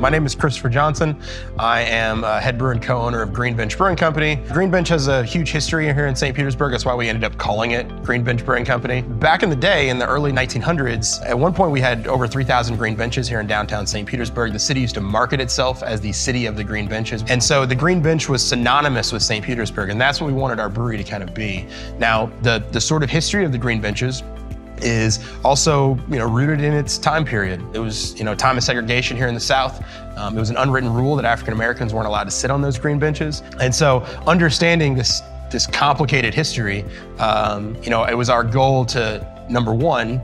My name is Christopher Johnson. I am head brewer and co-owner of Green Bench Brewing Company. Green Bench has a huge history here in St. Petersburg. That's why we ended up calling it Green Bench Brewing Company. Back in the day, in the early 1900s, at one point we had over 3,000 green benches here in downtown St. Petersburg. The city used to market itself as the city of the green benches. And so the green bench was synonymous with St. Petersburg, and that's what we wanted our brewery to kind of be. Now, the sort of history of the green benches is also, rooted in its time period. It was, time of segregation here in the South. It was an unwritten rule that African Americans weren't allowed to sit on those green benches. And so understanding this complicated history, it was our goal to, number one,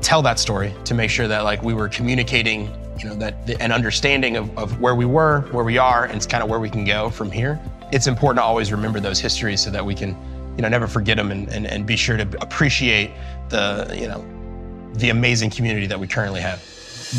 tell that story, to make sure that we were communicating, an understanding of where we were, where we are, and it's kind of where we can go from here. It's important to always remember those histories so that we can never forget them and be sure to appreciate the amazing community that we currently have.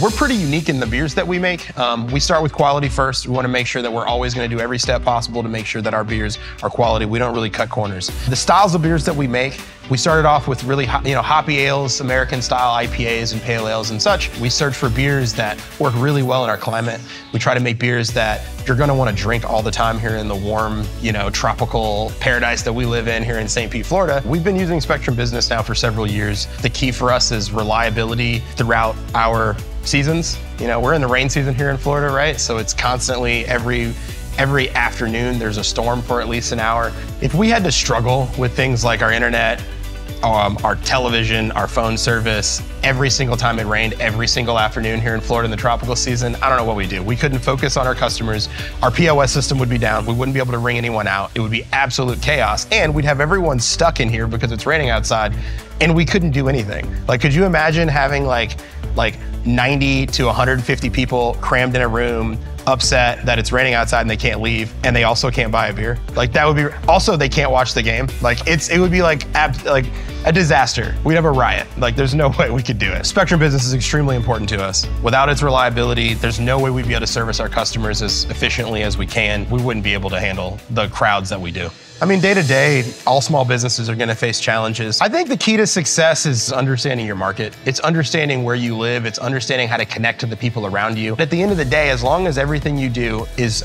We're pretty unique in the beers that we make. We start with quality first. We want to make sure that we're always going to do every step possible to make sure that our beers are quality. We don't really cut corners. The styles of beers that we make, we started off with really hoppy ales, American style IPAs and pale ales and such. We search for beers that work really well in our climate. We try to make beers that you're going to want to drink all the time here in the warm, tropical paradise that we live in here in St. Pete, Florida. We've been using Spectrum Business now for several years. The key for us is reliability throughout our seasons. We're in the rain season here in Florida, right? So it's constantly every afternoon there's a storm for at least an hour. If we had to struggle with things like our internet, our television, our phone service, every single time it rained, every single afternoon here in Florida in the tropical season, I don't know what we'd do. We couldn't focus on our customers. Our POS system would be down. We wouldn't be able to ring anyone out. It would be absolute chaos. And we'd have everyone stuck in here because it's raining outside and we couldn't do anything. Could you imagine having like 90 to 150 people crammed in a room, upset that it's raining outside and they can't leave, and they also can't buy a beer? That would be, also they can't watch the game. It would be like a disaster. We'd have a riot. There's no way we could do it. Spectrum Business is extremely important to us. Without its reliability, there's no way we'd be able to service our customers as efficiently as we can. We wouldn't be able to handle the crowds that we do. Day to day, all small businesses are going to face challenges. I think the key to success is understanding your market. It's understanding where you live. It's understanding how to connect to the people around you. At the end of the day, as long as everything you do is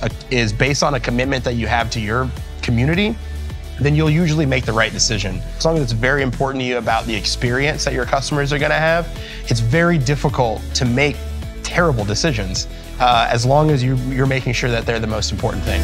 based on a commitment that you have to your community, then you'll usually make the right decision. As long as it's very important to you about the experience that your customers are going to have, it's very difficult to make terrible decisions as long as you're making sure that they're the most important thing.